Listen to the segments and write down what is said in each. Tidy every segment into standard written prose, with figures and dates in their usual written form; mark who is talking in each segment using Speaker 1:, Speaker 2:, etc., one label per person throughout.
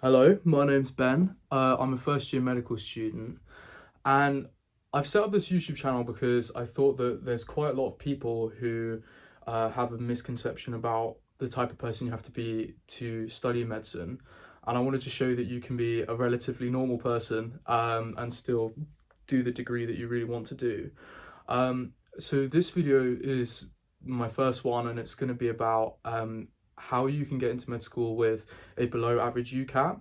Speaker 1: Hello, my name's Ben. I'm a first year medical student, and I've set up this YouTube channel because I thought that there's quite a lot of people who have a misconception about the type of person you have to be to study medicine. And I wanted to show that you can be a relatively normal person and still do the degree that you really want to do. So this video is my first one, and it's going to be about how you can get into med school with a below average UCAT.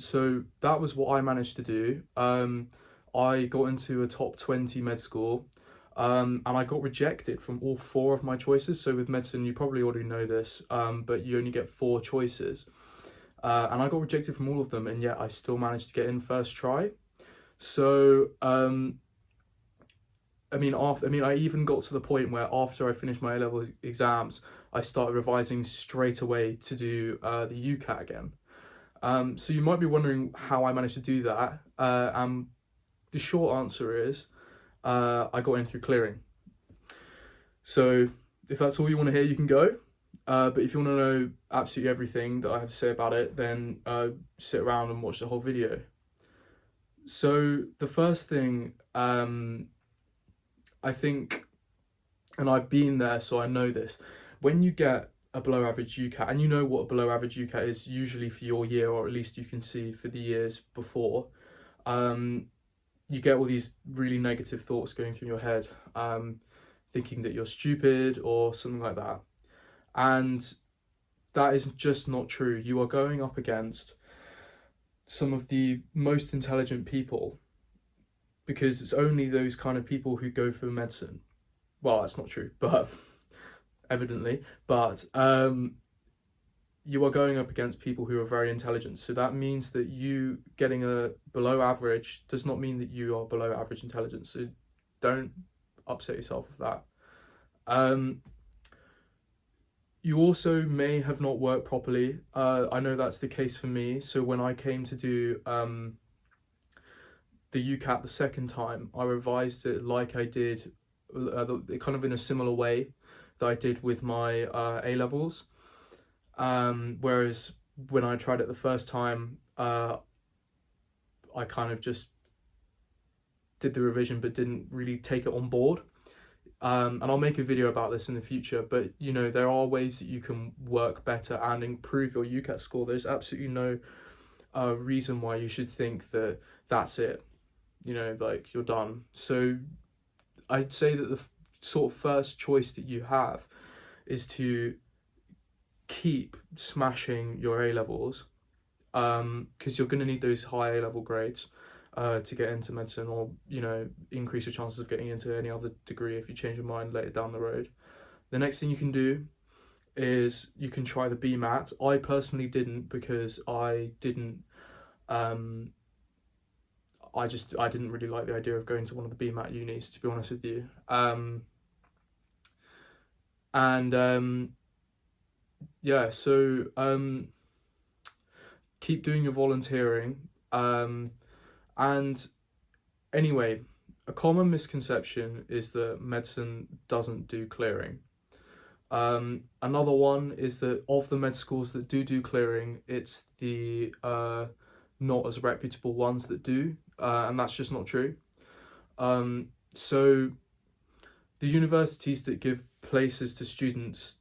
Speaker 1: So that was what I managed to do. I got into a top 20 med school, and I got rejected from all four of my choices. So with medicine, you probably already know this, but you only get four choices. And I got rejected from all of them, and yet I still managed to get in first try. So, I even got to the point where after I finished my A-level exams, I started revising straight away to do the UCAT again. So you might be wondering how I managed to do that. And the short answer is I got in through clearing. So if that's all you want to hear, you can go. But if you want to know absolutely everything that I have to say about it, then sit around and watch the whole video. So the first thing, I think, and I've been there, so I know this, when you get a below average UCAT, and you know what a below average UCAT is usually for your year, or at least you can see for the years before, you get all these really negative thoughts going through your head, thinking that you're stupid or something like that. And that is just not true. You are going up against some of the most intelligent people, because it's only those kind of people who go for medicine. Well, that's not true, but evidently, but you are going up against people who are very intelligent. So that means that you getting a below average does not mean that you are below average intelligence. So don't upset yourself with that. You also may have not worked properly. I know that's the case for me. So when I came to do the UCAT the second time, I revised it like I did, kind of in a similar way that I did with my A-levels. Whereas when I tried it the first time, I kind of just did the revision but didn't really take it on board. And I'll make a video about this in the future, but there are ways that you can work better and improve your UCAT score. There's absolutely no reason why you should think that that's it, like you're done. So I'd say that the sort of first choice that you have is to keep smashing your A-levels, because you're going to need those high A-level grades to get into medicine, or increase your chances of getting into any other degree if you change your mind later down the road. The next thing you can do is you can try the BMAT. I personally didn't, because I didn't I didn't really like the idea of going to one of the BMAT unis, to be honest with you. Yeah, so keep doing your volunteering. And anyway, a common misconception is that medicine doesn't do clearing. Another one is that of the med schools that do clearing, it's the not as reputable ones that do, and that's just not true. So the universities that give places to students,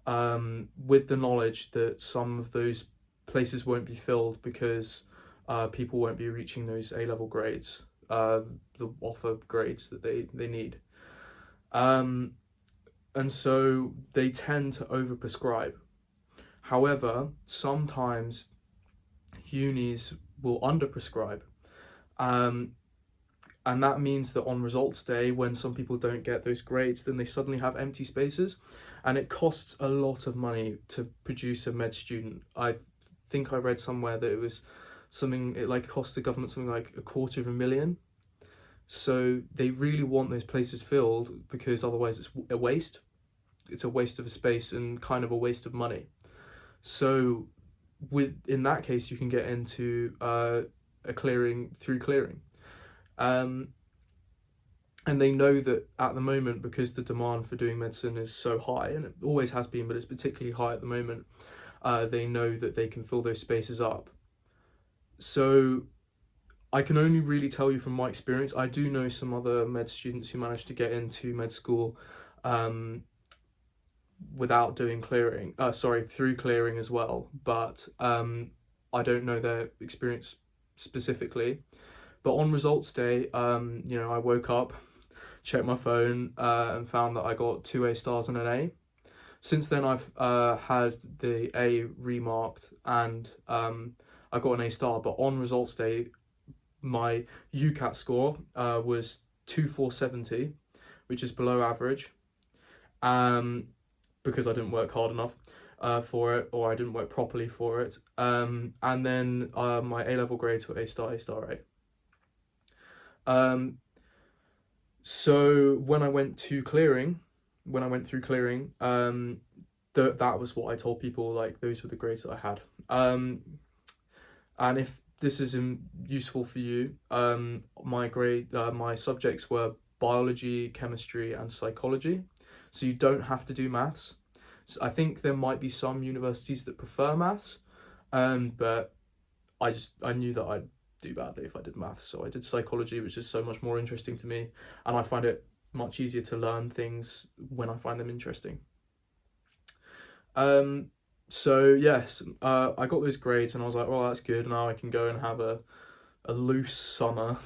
Speaker 1: with the knowledge that some of those places won't be filled because people won't be reaching those A-level grades, the offer grades that they need. And so they tend to overprescribe. However, sometimes unis will underprescribe. And that means that on results day, when some people don't get those grades, then they suddenly have empty spaces, and it costs a lot of money to produce a med student. I think I read somewhere that it was it cost the government something like $250,000. So they really want those places filled, because otherwise it's a waste. It's a waste of space and kind of a waste of money. So in that case, you can get into a clearing through clearing. And they know that at the moment, because the demand for doing medicine is so high, and it always has been, but it's particularly high at the moment, they know that they can fill those spaces up. So I can only really tell you from my experience. I do know some other med students who managed to get into med school without doing clearing, through clearing as well, but I don't know their experience specifically. But on results day, I woke up, checked my phone, and found that I got 2 A stars and an A. Since then, I've had the A remarked, and I got an A star. But on results day, my UCAT score was 2470, which is below average, because I didn't work hard enough for it, or I didn't work properly for it. And then my A-level grades were A star, A. So when I went through clearing, that was what I told people, like, those were the grades that I had. And if this is useful for you, my subjects were biology, chemistry, and psychology. So you don't have to do maths. So I think there might be some universities that prefer maths, but I knew that I'd do badly if I did maths. So I did psychology, which is so much more interesting to me, and I find it much easier to learn things when I find them interesting. So yes, I got those grades, and I was like, well, that's good. Now I can go and have a loose summer,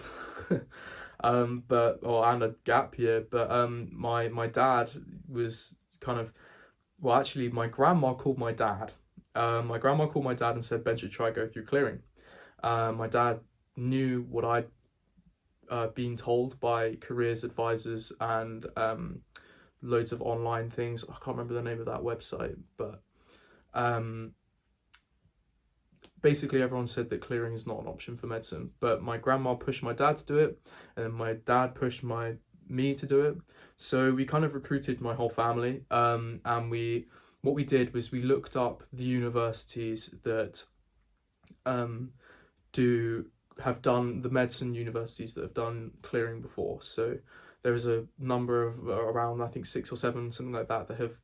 Speaker 1: and a gap year. But my dad was kind of, well, actually, my grandma called my dad. My grandma called my dad and said Ben should try go through clearing. My dad knew what I'd been told by careers advisors and loads of online things. I can't remember the name of that website, but basically everyone said that clearing is not an option for medicine. But my grandma pushed my dad to do it, and then my dad pushed me to do it. So we kind of recruited my whole family, and what we did was we looked up the universities that have done, the medicine universities that have done clearing before. So there is a number of around, I think 6 or 7, something like that, that have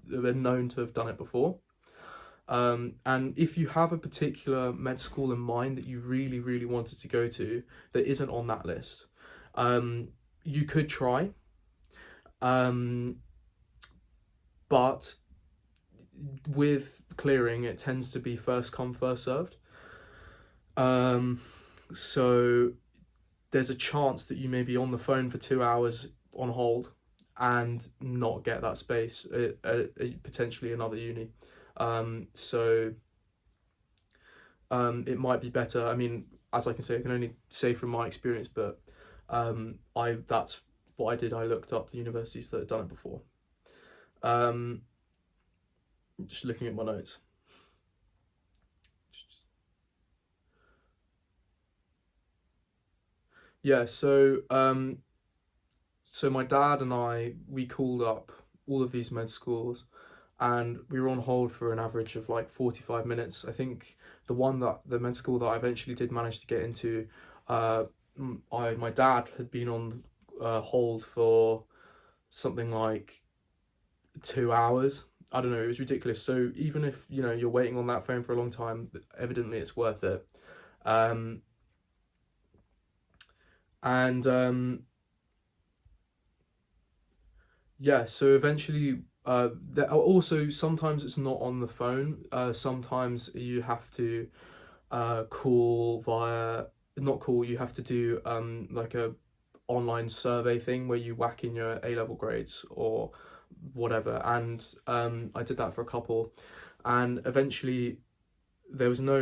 Speaker 1: been known to have done it before. And if you have a particular med school in mind that you really, really wanted to go to that isn't on that list, you could try. But with clearing, it tends to be first come, first served. So there's a chance that you may be on the phone for 2 hours on hold and not get that space at potentially another uni. So it might be better. I mean, as I can say, I can only say from my experience, but that's what I did. I looked up the universities that had done it before. Just looking at my notes. Yeah, so my dad and we called up all of these med schools, and we were on hold for an average of like 45 minutes. I think the med school that I eventually did manage to get into, my dad had been on hold for something like 2 hours. I don't know, it was ridiculous. So even if, you're waiting on that phone for a long time, evidently it's worth it. So eventually, also sometimes it's not on the phone. Sometimes you have to you have to do like a online survey thing where you whack in your A-level grades or whatever. And I did that for a couple, and eventually there was no.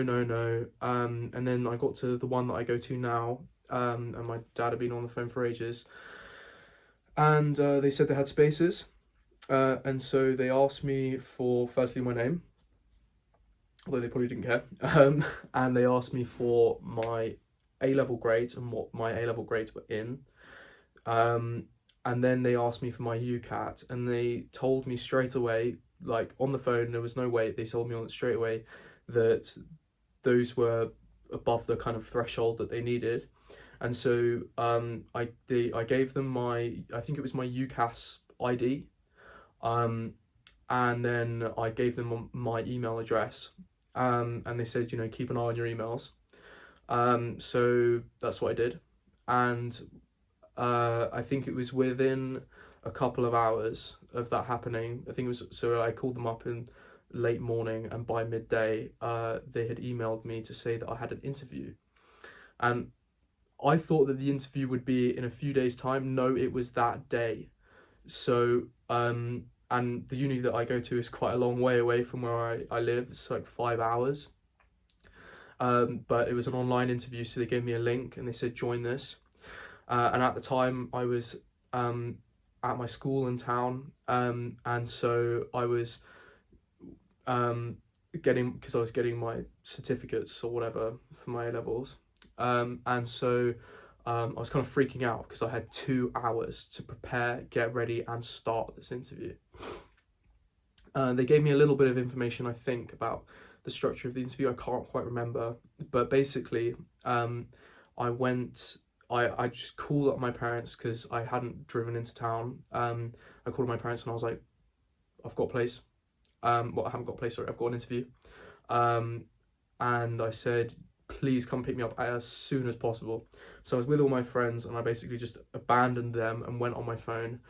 Speaker 1: And then I got to the one that I go to now, and my dad had been on the phone for ages, and they said they had spaces, and so they asked me for firstly my name, although they probably didn't care, and they asked me for my A-level grades and what my A-level grades were in, and then they asked me for my UCAT, and they told me straight away, like on the phone, there was no wait, they told me on it straight away that those were above the kind of threshold that they needed. And so I gave them I think it was my UCAS ID, and then I gave them my email address, and they said, keep an eye on your emails. So that's what I did, and I think it was within a couple of hours of that happening. I think it was, so I called them up in late morning, and by midday, they had emailed me to say that I had an interview, and I thought that the interview would be in a few days' time. No, it was that day. So, and the uni that I go to is quite a long way away from where I live. It's like 5 hours. But it was an online interview, so they gave me a link and they said, join this. And at the time, I was at my school in town, and so I was because I was getting my certificates or whatever for my A-levels. And so I was kind of freaking out because I had 2 hours to prepare, get ready, and start this interview. They gave me a little bit of information, I think, about the structure of the interview. I can't quite remember, but basically, I just called up my parents because I hadn't driven into town. I called my parents and I was like, I've got a place. Well, I haven't got a place, sorry, I've got an interview. And I said, please come pick me up as soon as possible. So I was with all my friends and I basically just abandoned them and went on my phone.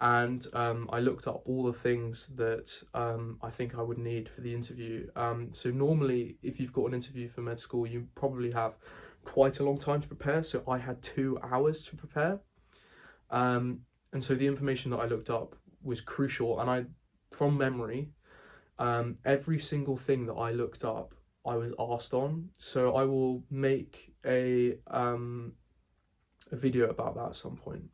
Speaker 1: And I looked up all the things that I think I would need for the interview. So normally, if you've got an interview for med school, you probably have quite a long time to prepare. So I had 2 hours to prepare. And so the information that I looked up was crucial. And from memory, every single thing that I looked up, I was asked on. So I will make a video about that at some point.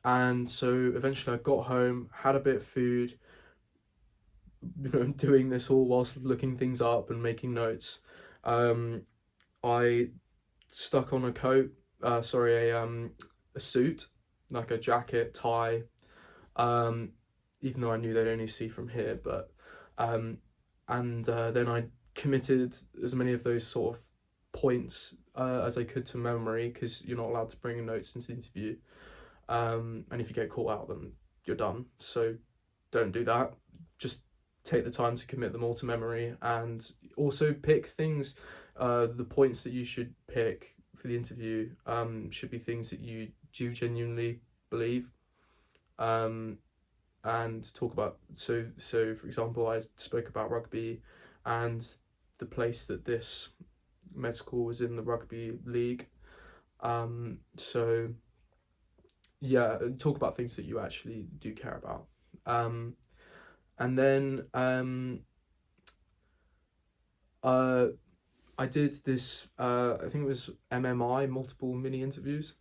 Speaker 1: And so eventually I got home, had a bit of food, doing this all whilst looking things up and making notes. I stuck on a coat, a suit, like a jacket, tie, even though I knew they'd only see from here, but, and then I committed as many of those sort of points as I could to memory, because you're not allowed to bring notes into the interview. And if you get caught out, then you're done. So don't do that. Just take the time to commit them all to memory, and also pick things. The points that you should pick for the interview should be things that you do genuinely believe. And talk about, so for example, I spoke about rugby and the place that this med school was in the rugby league. So yeah, talk about things that you actually do care about. And then I did this, I think it was MMI, multiple mini interviews.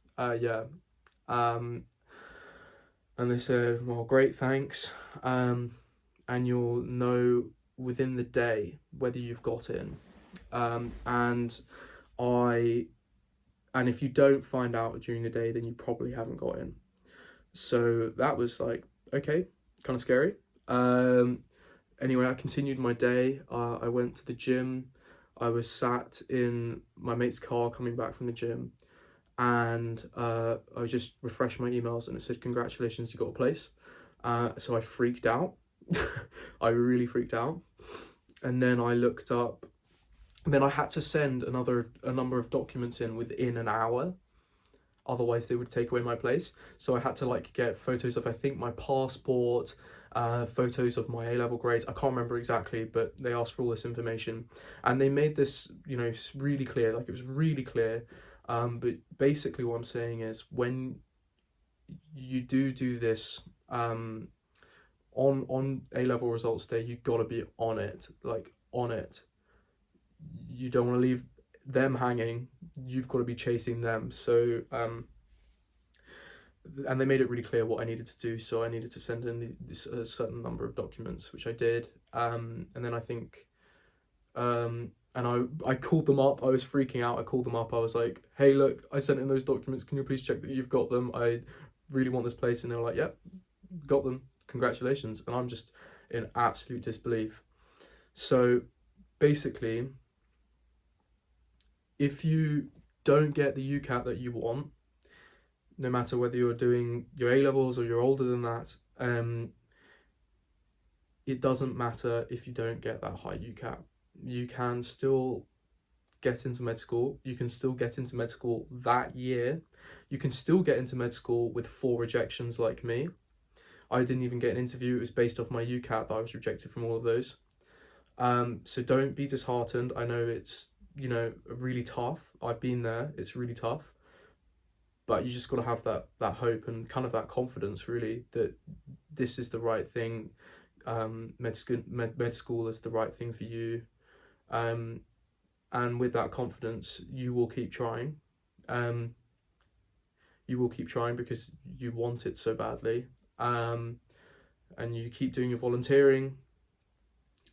Speaker 1: And they said, well, great, thanks. And you'll know within the day whether you've got in. And if you don't find out during the day, then you probably haven't got in. So that was like, okay, kind of scary. Anyway, I continued my day. I went to the gym. I was sat in my mate's car coming back from the gym, and I just refreshed my emails and it said, congratulations, you got a place. So I freaked out. I really freaked out. And then I looked up, then I had to send a number of documents in within an hour. Otherwise they would take away my place. So I had to get photos of, I think, my passport, photos of my A-level grades. I can't remember exactly, but they asked for all this information. And they made this, really clear, it was really clear. But basically what I'm saying is, when you do this on A-level results day, you got to be on it, on it. You don't want to leave them hanging. You've got to be chasing them. So and they made it really clear what I needed to do. So I needed to send in a certain number of documents, which I did. And then I think and I called them up. I was freaking out. I called them up. I was like, hey, look, I sent in those documents. Can you please check that you've got them? I really want this place. And they were like, yep, got them. Congratulations. And I'm just in absolute disbelief. So basically, if you don't get the UCAT that you want, no matter whether you're doing your A-levels or you're older than that, it doesn't matter if you don't get that high UCAT. You can still get into med school. You can still get into med school that year. You can still get into med school with 4 rejections like me. I didn't even get an interview. It was based off my UCAT that I was rejected from all of those. So don't be disheartened. I know it's, you know, really tough. I've been there. It's really tough. But you just got to have that hope and kind of that confidence, really, that this is the right thing. Med school is the right thing for you. And with that confidence, you will keep trying. You will keep trying because you want it so badly. And you keep doing your volunteering.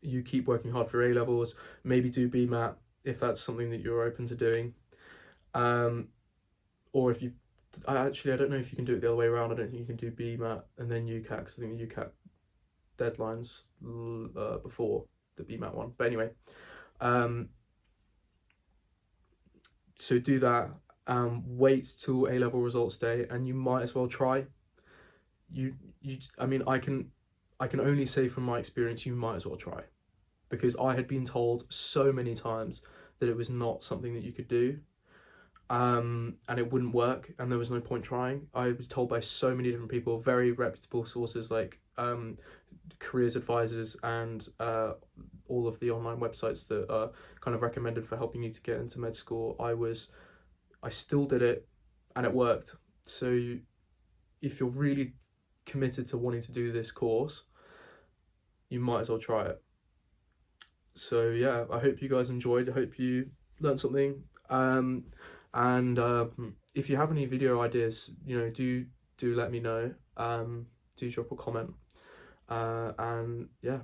Speaker 1: You keep working hard for A-levels. Maybe do BMAT if that's something that you're open to doing. Or if you, I don't know if you can do it the other way around. I don't think you can do BMAT and then UCAT, because I think the UCAT deadline's before the BMAT one. But anyway, so do that. Wait till A-level results day, and you might as well try. I mean, I can only say from my experience, you might as well try, because I had been told so many times that it was not something that you could do, and it wouldn't work, and there was no point trying. I was told by so many different people, very reputable sources like careers advisors and all of the online websites that are kind of recommended for helping you to get into med school. I still did it, and it worked. So if you're really committed to wanting to do this course, you might as well try it. So yeah, I hope you guys enjoyed. I hope you learned something. And if you have any video ideas, you know, do let me know. Do drop a comment. And yeah.